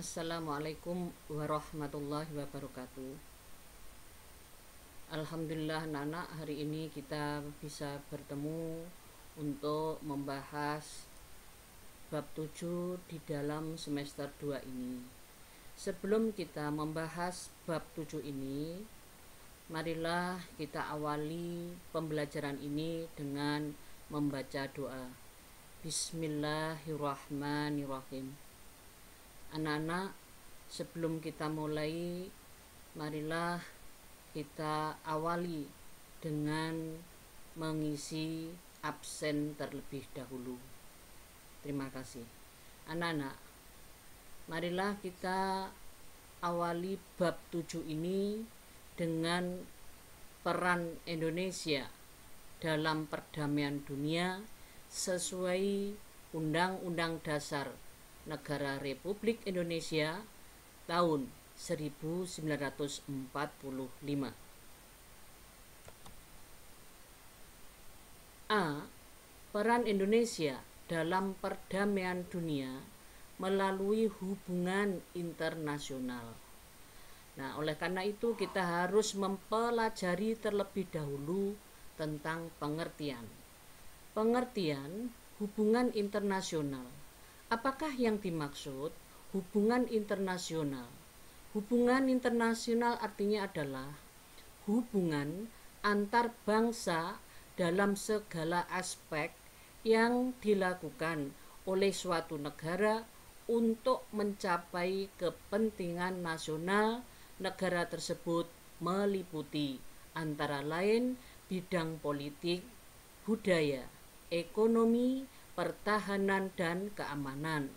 Assalamualaikum warahmatullahi wabarakatuh. Alhamdulillah Nana, hari ini kita bisa bertemu untuk membahas bab 7 di dalam semester 2 ini. Sebelum kita membahas bab 7 ini, marilah kita awali pembelajaran ini dengan membaca doa. Bismillahirrahmanirrahim. Anak-anak, sebelum kita mulai, marilah kita awali dengan mengisi absen terlebih dahulu. Terima kasih. Anak-anak, marilah kita awali bab 7 ini dengan peran Indonesia dalam perdamaian dunia sesuai Undang-Undang Dasar Negara Republik Indonesia tahun 1945. A. Peran Indonesia dalam perdamaian dunia melalui hubungan internasional. Nah, oleh karena itu kita harus mempelajari terlebih dahulu tentang pengertian hubungan internasional. Apakah yang dimaksud hubungan internasional? Hubungan internasional artinya adalah hubungan antar bangsa dalam segala aspek yang dilakukan oleh suatu negara untuk mencapai kepentingan nasional negara tersebut, meliputi antara lain bidang politik, budaya, ekonomi, pertahanan, dan keamanan.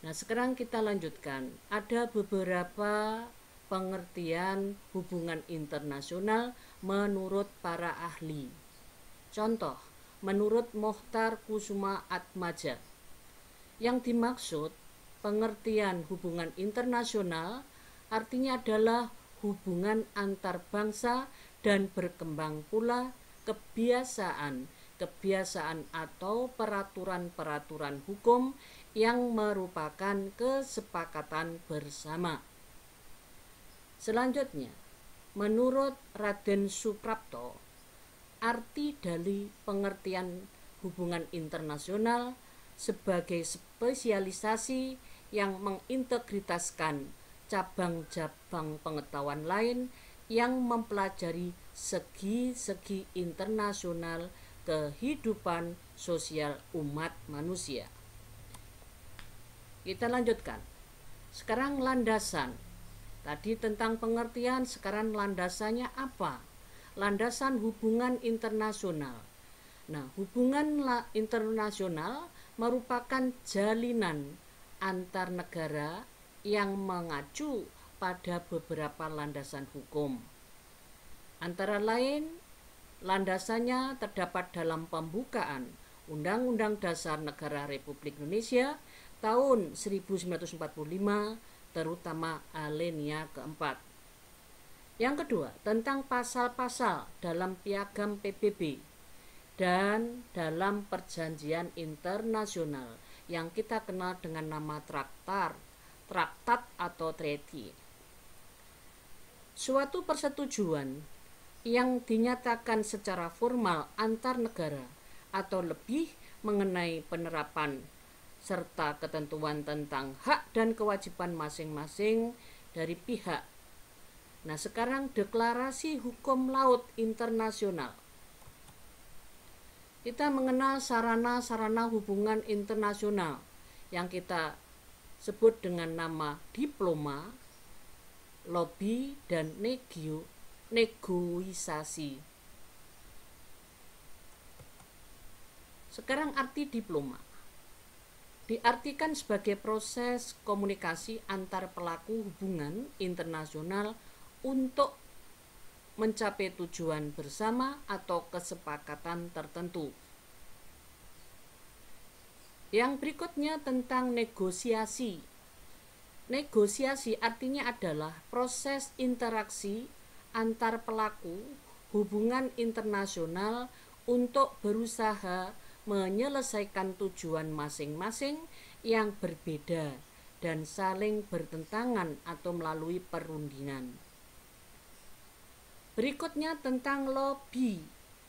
Nah, sekarang kita lanjutkan. Ada beberapa pengertian hubungan internasional menurut para ahli. Contoh, menurut Mokhtar Kusuma Atmaja, yang dimaksud pengertian hubungan internasional artinya adalah hubungan antar bangsa dan berkembang pula kebiasaan atau peraturan-peraturan hukum yang merupakan kesepakatan bersama. Selanjutnya, menurut Raden Suprapto, arti dari pengertian hubungan internasional sebagai spesialisasi yang mengintegritaskan cabang-cabang pengetahuan lain yang mempelajari segi-segi internasional kehidupan sosial umat manusia. Kita lanjutkan. Sekarang landasan. Tadi tentang pengertian, sekarang landasannya apa? Landasan hubungan internasional. Nah, hubungan internasional merupakan jalinan antar negara yang mengacu pada beberapa landasan hukum. Antara lain, landasannya terdapat dalam pembukaan Undang-Undang Dasar Negara Republik Indonesia tahun 1945, terutama alinea keempat. Yang kedua, tentang pasal-pasal dalam piagam PBB dan dalam perjanjian internasional yang kita kenal dengan nama traktat atau treaty. Suatu persetujuan yang dinyatakan secara formal antar negara atau lebih mengenai penerapan serta ketentuan tentang hak dan kewajiban masing-masing dari pihak. Nah, sekarang deklarasi hukum laut internasional. Kita mengenal sarana-sarana hubungan internasional yang kita sebut dengan nama diploma, lobby, dan negosiasi. Sekarang arti diploma diartikan sebagai proses komunikasi antar pelaku hubungan internasional untuk mencapai tujuan bersama atau kesepakatan tertentu. Yang berikutnya tentang negosiasi. Negosiasi artinya adalah proses interaksi antar pelaku hubungan internasional untuk berusaha menyelesaikan tujuan masing-masing yang berbeda dan saling bertentangan atau melalui perundingan. Berikutnya tentang lobby.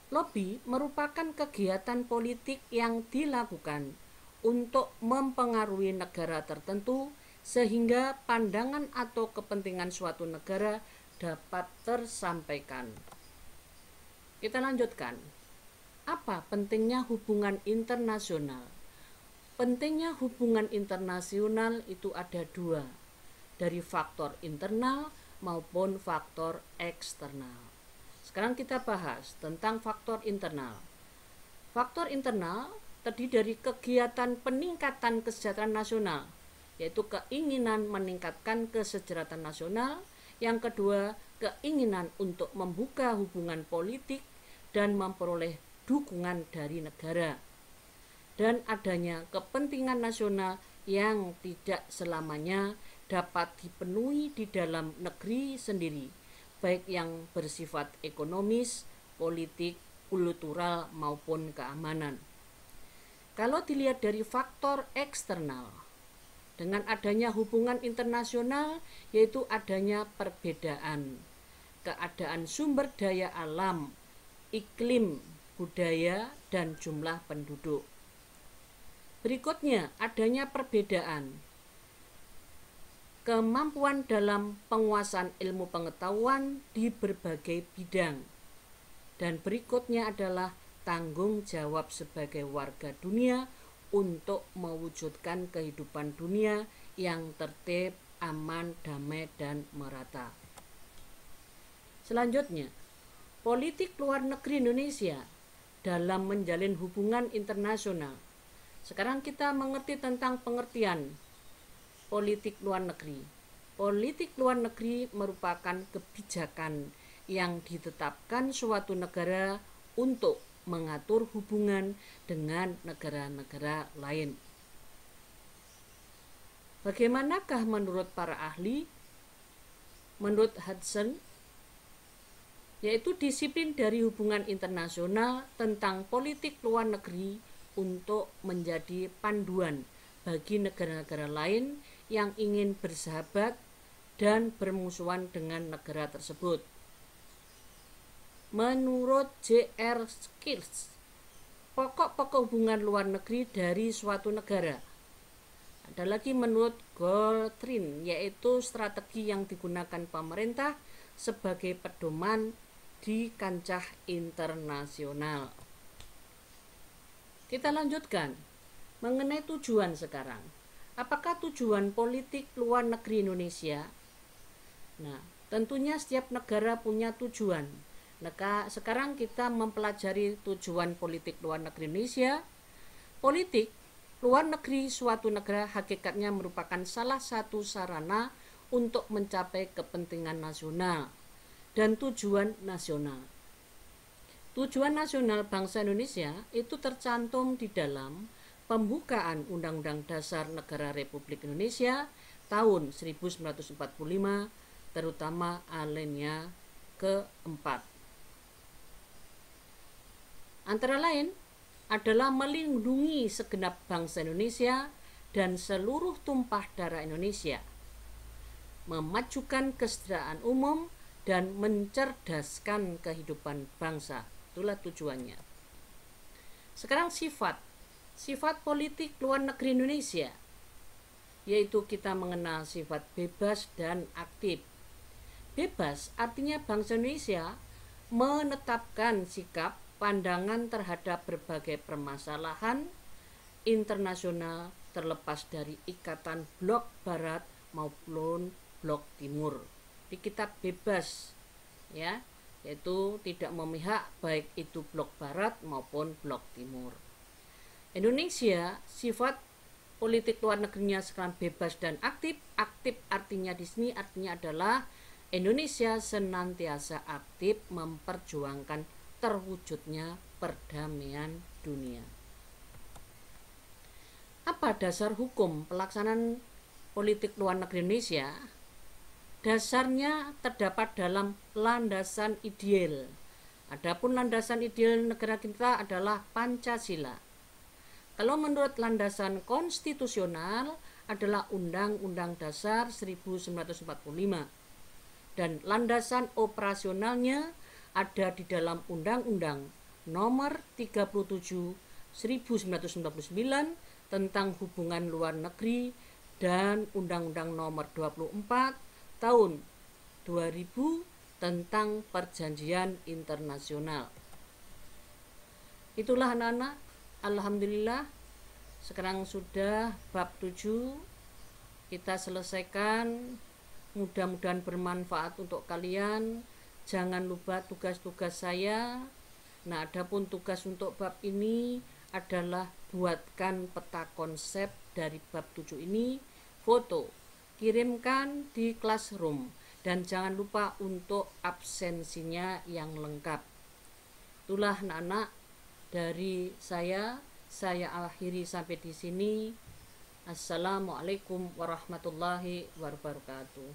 Lobby merupakan kegiatan politik yang dilakukan untuk mempengaruhi negara tertentu sehingga pandangan atau kepentingan suatu negara dapat tersampaikan. Kita lanjutkan. Apa pentingnya hubungan internasional? Pentingnya hubungan internasional itu ada dua, dari faktor internal maupun faktor eksternal. Sekarang kita bahas tentang faktor internal. Faktor internal terdiri dari kegiatan peningkatan kesejahteraan nasional, yaitu keinginan meningkatkan kesejahteraan nasional. Yang kedua, keinginan untuk membuka hubungan politik dan memperoleh dukungan dari negara. Dan adanya kepentingan nasional yang tidak selamanya dapat dipenuhi di dalam negeri sendiri, baik yang bersifat ekonomis, politik, kultural maupun keamanan. Kalau dilihat dari faktor eksternal, dengan adanya hubungan internasional yaitu adanya perbedaan, keadaan sumber daya alam, iklim, budaya, dan jumlah penduduk. Berikutnya, adanya perbedaan kemampuan dalam penguasaan ilmu pengetahuan di berbagai bidang. Dan berikutnya adalah tanggung jawab sebagai warga dunia untuk mewujudkan kehidupan dunia yang tertib, aman, damai, dan merata. Selanjutnya, politik luar negeri Indonesia dalam menjalin hubungan internasional. Sekarang kita mengerti tentang pengertian politik luar negeri. Politik luar negeri merupakan kebijakan yang ditetapkan suatu negara untuk mengatur hubungan dengan negara-negara lain. Bagaimanakah menurut para ahli? Menurut Hudson, yaitu disiplin dari hubungan internasional tentang politik luar negeri untuk menjadi panduan bagi negara-negara lain yang ingin bersahabat dan bermusuhan dengan negara tersebut. Menurut J.R. Skills, pokok-pokok hubungan luar negeri dari suatu negara. Ada lagi menurut Goldrin, yaitu strategi yang digunakan pemerintah sebagai pedoman di kancah internasional. Kita lanjutkan mengenai tujuan sekarang. Apakah tujuan politik luar negeri Indonesia? Nah, tentunya setiap negara punya tujuan. Sekarang kita mempelajari tujuan politik luar negeri Indonesia. Politik luar negeri suatu negara hakikatnya merupakan salah satu sarana untuk mencapai kepentingan nasional dan tujuan nasional. Tujuan nasional bangsa Indonesia itu tercantum di dalam pembukaan Undang-Undang Dasar Negara Republik Indonesia tahun 1945, terutama alinea keempat. Antara lain adalah melindungi segenap bangsa Indonesia dan seluruh tumpah darah Indonesia, memajukan kesejahteraan umum dan mencerdaskan kehidupan bangsa. Itulah tujuannya. Sekarang sifat politik luar negeri Indonesia, yaitu kita mengenal sifat bebas dan aktif. Bebas artinya bangsa Indonesia menetapkan sikap pandangan terhadap berbagai permasalahan internasional terlepas dari ikatan blok barat maupun blok timur. Di kita bebas, ya, yaitu tidak memihak baik itu blok barat maupun blok timur. Indonesia sifat politik luar negerinya sekarang bebas dan aktif. Aktif artinya di sini artinya adalah Indonesia senantiasa aktif memperjuangkan terwujudnya perdamaian dunia. Apa dasar hukum pelaksanaan politik luar negeri Indonesia? Dasarnya terdapat dalam landasan ideal. Adapun landasan ideal negara kita adalah Pancasila. Kalau menurut landasan konstitusional adalah Undang-Undang Dasar 1945 dan landasan operasionalnya ada di dalam Undang-Undang Nomor 37 1999 tentang hubungan luar negeri dan Undang-Undang Nomor 24 tahun 2000 tentang perjanjian internasional. Itulah anak-anak, alhamdulillah sekarang sudah bab 7 kita selesaikan. Mudah-mudahan bermanfaat untuk kalian. Jangan lupa tugas-tugas saya. Nah, adapun tugas untuk bab ini adalah buatkan peta konsep dari bab 7 ini, foto, kirimkan di classroom, dan jangan lupa untuk absensinya yang lengkap. Itulah anak-anak dari saya akhiri sampai di sini. Assalamualaikum warahmatullahi wabarakatuh.